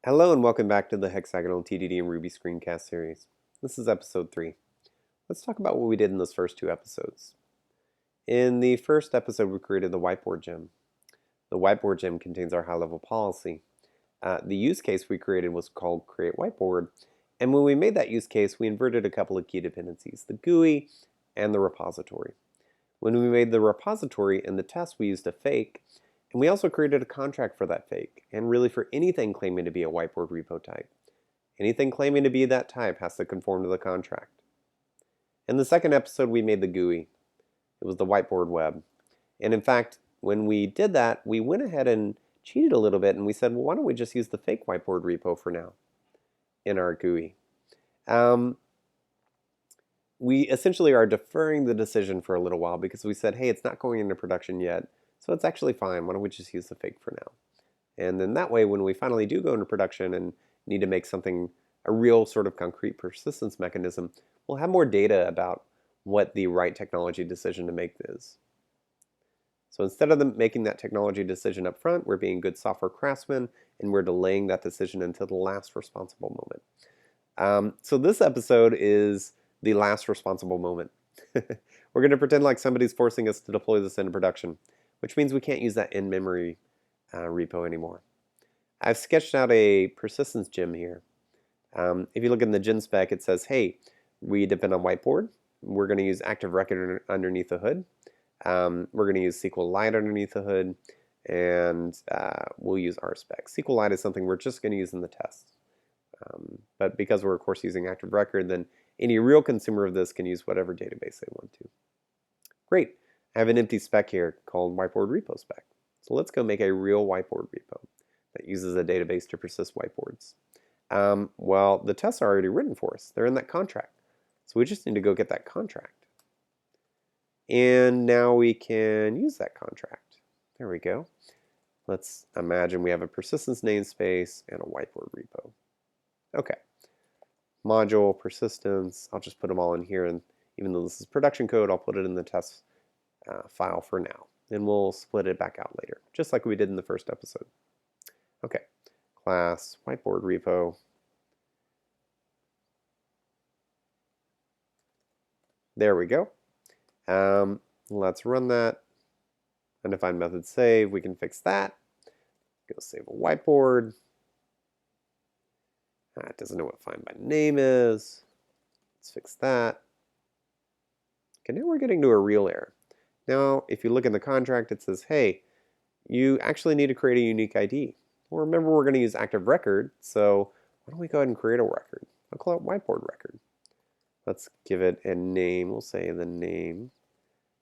Hello and welcome back to the Hexagonal TDD and Ruby screencast series. This is episode 3. Let's talk about what we did in those first 2 episodes. In the first episode, we created the whiteboard gem. The whiteboard gem contains our high-level policy. The use case we created was called create whiteboard, and when we made that use case, we inverted a couple of key dependencies, the GUI and the repository. When we made the repository in the test, we used a fake, and we also created a contract for that fake, and really for anything claiming to be a whiteboard repo type. Anything claiming to be that type has to conform to the contract. In the second episode, we made the GUI. It was the whiteboard web. And in fact, when we did that, we went ahead and cheated a little bit, and we said, well, why don't we just use the fake whiteboard repo for now in our GUI? We essentially are deferring the decision for a little while because we said, hey, it's not going into production yet, so it's actually fine. Why don't we just use the fake for now? And then that way, when we finally do go into production and need to make something, a real sort of concrete persistence mechanism, we'll have more data about what the right technology decision to make is. So instead of making that technology decision up front, we're being good software craftsmen, and we're delaying that decision until the last responsible moment. So this episode is the last responsible moment. We're going to pretend like somebody's forcing us to deploy this into production, which means we can't use that in-memory repo anymore. I've sketched out a persistence gem here. If you look in the gem spec, it says, hey, we depend on whiteboard. We're going to use ActiveRecord underneath the hood. We're going to use SQLite underneath the hood, and we'll use RSpec. SQLite is something we're just going to use in the test. But because we're, of course, using ActiveRecord, then any real consumer of this can use whatever database they want to. Great. I have an empty spec here called whiteboard repo spec. So let's go make a real whiteboard repo that uses a database to persist whiteboards. Well, the tests are already written for us. They're in that contract. So we just need to go get that contract. And now we can use that contract. There we go. Let's imagine we have a persistence namespace and a whiteboard repo. Okay. Module, persistence, I'll just put them all in here, and even though this is production code, I'll put it in the test file for now. And we'll split it back out later, just like we did in the first episode. Okay, class, whiteboard repo. There we go. Let's run that. Undefined method save, we can fix that. Go save a whiteboard. It doesn't know what find by name is. Let's fix that. Okay, now we're getting to a real error. Now, if you look in the contract, it says, hey, you actually need to create a unique ID. Well, remember, we're going to use ActiveRecord, so why don't we go ahead and create a record? I'll call it whiteboard record. Let's give it a name. We'll say the name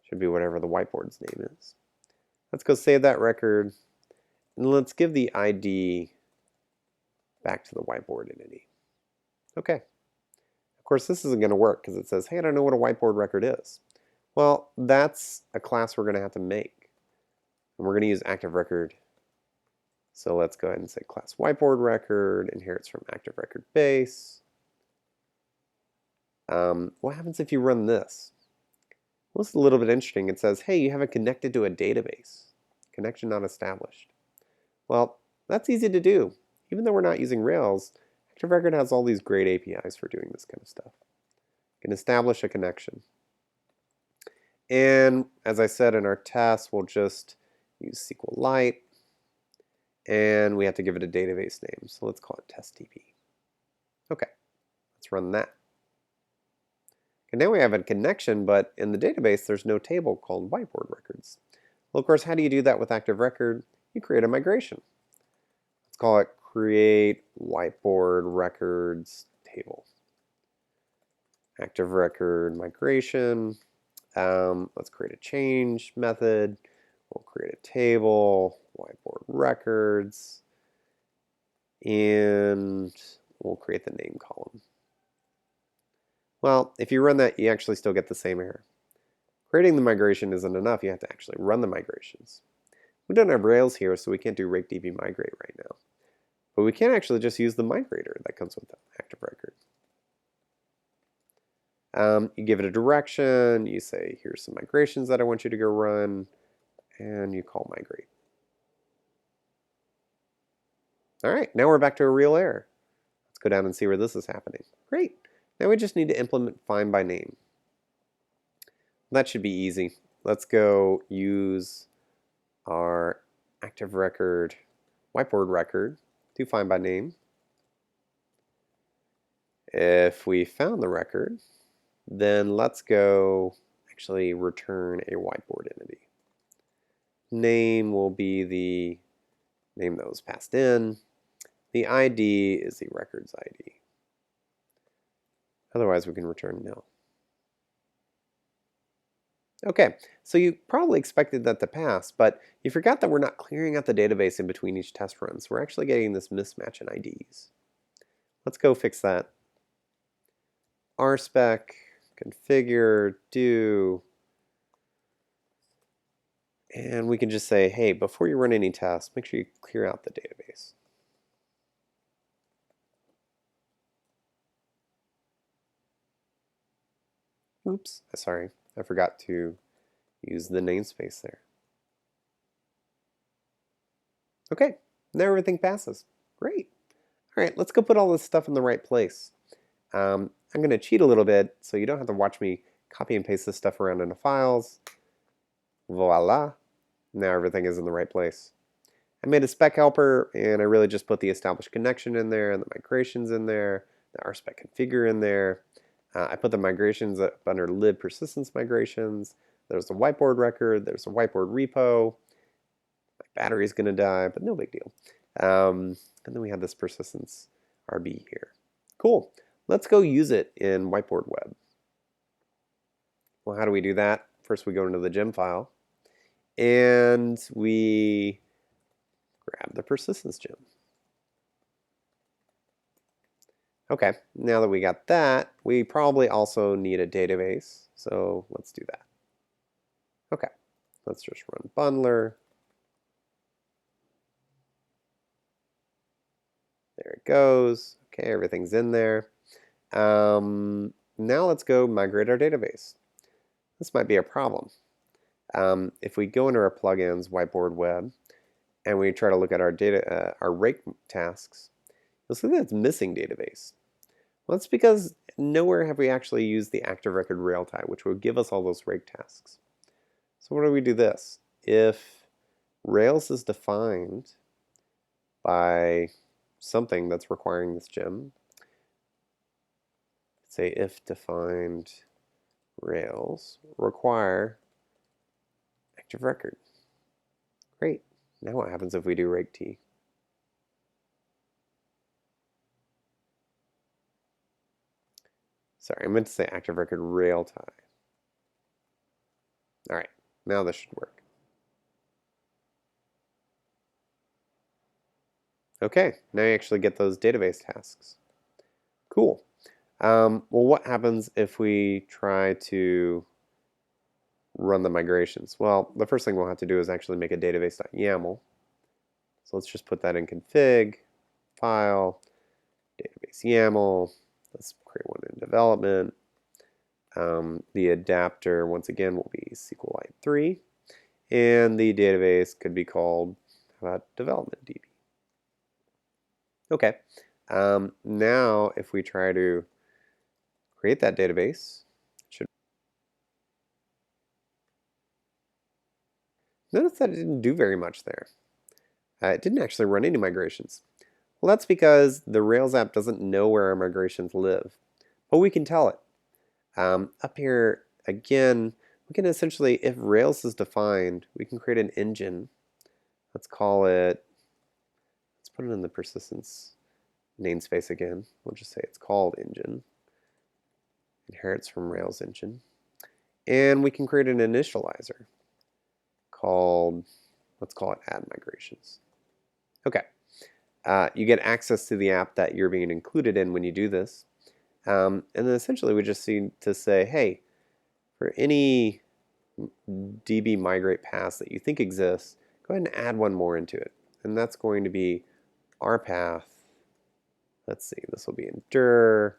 should be whatever the whiteboard's name is. Let's go save that record, and let's give the ID back to the whiteboard entity. Okay. Of course, this isn't going to work because it says, hey, I don't know what a whiteboard record is. Well, that's a class we're going to have to make. And we're going to use ActiveRecord. So let's go ahead and say class whiteboard record, inherits from ActiveRecord base. What happens if you run this? Well, this is a little bit interesting. It says, hey, you haven't connected to a database. Connection not established. Well, that's easy to do. Even though we're not using Rails, ActiveRecord has all these great APIs for doing this kind of stuff. You can establish a connection. And as I said in our test, we'll just use SQLite, and we have to give it a database name. So let's call it testdb. Okay, let's run that. And now we have a connection, but in the database, there's no table called whiteboard records. Well, of course, how do you do that with ActiveRecord? You create a migration. Let's call it create whiteboard records table. ActiveRecord migration. Let's create a change method. We'll create a table, whiteboard records, and we'll create the name column. Well, if you run that, you actually still get the same error. Creating the migration isn't enough. You have to actually run the migrations. We don't have Rails here, so we can't do rakedb migrate right now. But we can actually just use the migrator that comes with ActiveRecord. You give it a direction, you say, here's some migrations that I want you to go run, and you call migrate. All right, now we're back to a real error. Let's go down and see where this is happening. Great. Now we just need to implement find by name. That should be easy. Let's go use our ActiveRecord whiteboard record to find by name. If we found the record, then let's go actually return a whiteboard entity. Name will be the name that was passed in. The ID is the record's ID. Otherwise, we can return nil. Okay, so you probably expected that to pass, but you forgot that we're not clearing out the database in between each test run, so we're actually getting this mismatch in IDs. Let's go fix that. rspec, configure, do, and we can just say, hey, before you run any tests, make sure you clear out the database. Oops, sorry, I forgot to use the namespace there. Okay, now everything passes. Great. All right, let's go put all this stuff in the right place. I'm going to cheat a little bit so you don't have to watch me copy and paste this stuff around into files. Voila. Now everything is in the right place. I made a spec helper and I really just put the established connection in there and the migrations in there, the rspec configure in there. I put the migrations up under lib persistence migrations. There's the whiteboard record, there's the whiteboard repo. My battery's going to die, but no big deal. And then we have this persistence RB here. Cool. Let's go use it in whiteboard web. Well, how do we do that? First we go into the gem file and we grab the persistence gem. Okay, now that we got that, we probably also need a database, so let's do that. Okay, let's just run bundler. There it goes. Okay, everything's in there. Now let's go migrate our database. This might be a problem. If we go into our plugins, whiteboard web, and we try to look at our data, our rake tasks, you'll see that it's missing database. Well, that's because nowhere have we actually used the ActiveRecord rail tie, which would give us all those rake tasks. So what do we do this? If Rails is defined by something that's requiring this gem, say if defined Rails require ActiveRecord. Great. Now what happens if we do rake t? Sorry, I meant to say ActiveRecord rail tie. All right, now this should work. Okay, now you actually get those database tasks. Cool. Well, what happens if we try to run the migrations? Well, the first thing we'll have to do is actually make a database.yaml. So let's just put that in config, file, database YAML. Let's create one in development. The adapter, once again, will be SQLite 3. And the database could be called, how about development DB? Okay. Now, if we try to create that database, notice that it didn't do very much there. It didn't actually run any migrations. Well, that's because the Rails app doesn't know where our migrations live, but we can tell it. Up here, again, we can essentially, if Rails is defined, we can create an engine. Let's call it, let's put it in the persistence namespace again. We'll just say it's called engine. Inherits from Rails engine. And we can create an initializer called, let's call it add migrations. Okay. You get access to the app that you're being included in when you do this. And then essentially we just need to say, hey, for any DB migrate paths that you think exists, go ahead and add one more into it. And that's going to be our path. Let's see, this will be endure,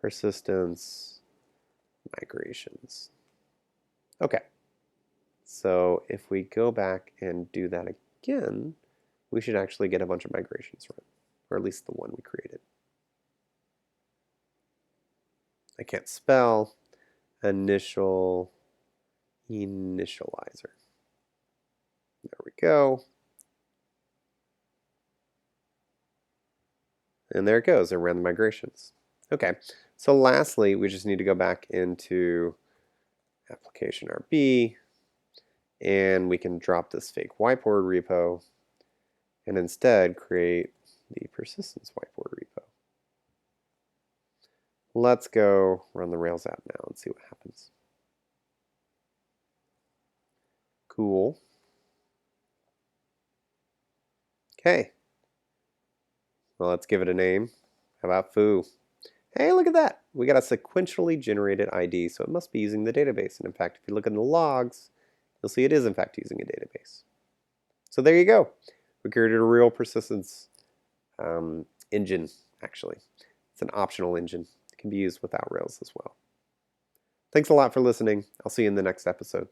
persistence, migrations. Okay. So if we go back and do that again, we should actually get a bunch of migrations run, or at least the one we created. I can't spell initializer. There we go. And there it goes. It ran the migrations. Okay, so lastly, we just need to go back into application RB, and we can drop this fake whiteboard repo and instead create the persistence whiteboard repo. Let's go run the Rails app now and see what happens. Cool. Okay. Well, let's give it a name. How about foo? Hey, look at that. We got a sequentially generated ID, so it must be using the database. And in fact, if you look in the logs, you'll see it is in fact using a database. So there you go. We created a real persistence engine, actually. It's an optional engine. It can be used without Rails as well. Thanks a lot for listening. I'll see you in the next episode.